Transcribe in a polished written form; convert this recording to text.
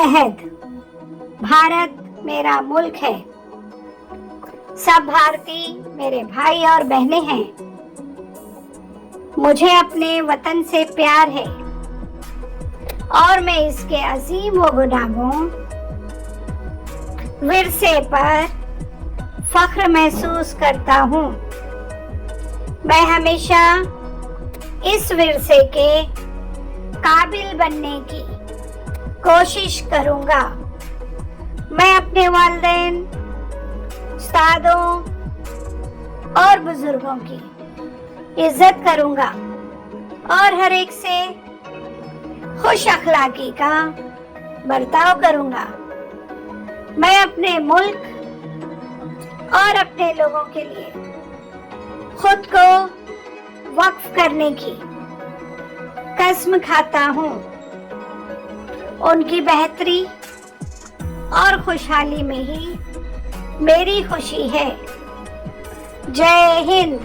अहद। भारत मेरा मुल्क है। सब भारतीय मेरे भाई और बहनें हैं। मुझे अपने वतन से प्यार है और मैं इसके अजीम व गुनाहों विरसे पर फख्र महसूस करता हूँ। मैं हमेशा इस विरसे के काबिल बनने की कोशिश करूँगा। मैं अपने वालिदैन, उस्तादों और बुजुर्गों की इज्जत करूँगा और हर एक से खुश अखलाकी का बर्ताव करूँगा। मैं अपने मुल्क और अपने लोगों के लिए खुद को वक्फ करने की कसम खाता हूँ। उनकी बेहतरी और खुशहाली में ही मेरी खुशी है। जय हिंद।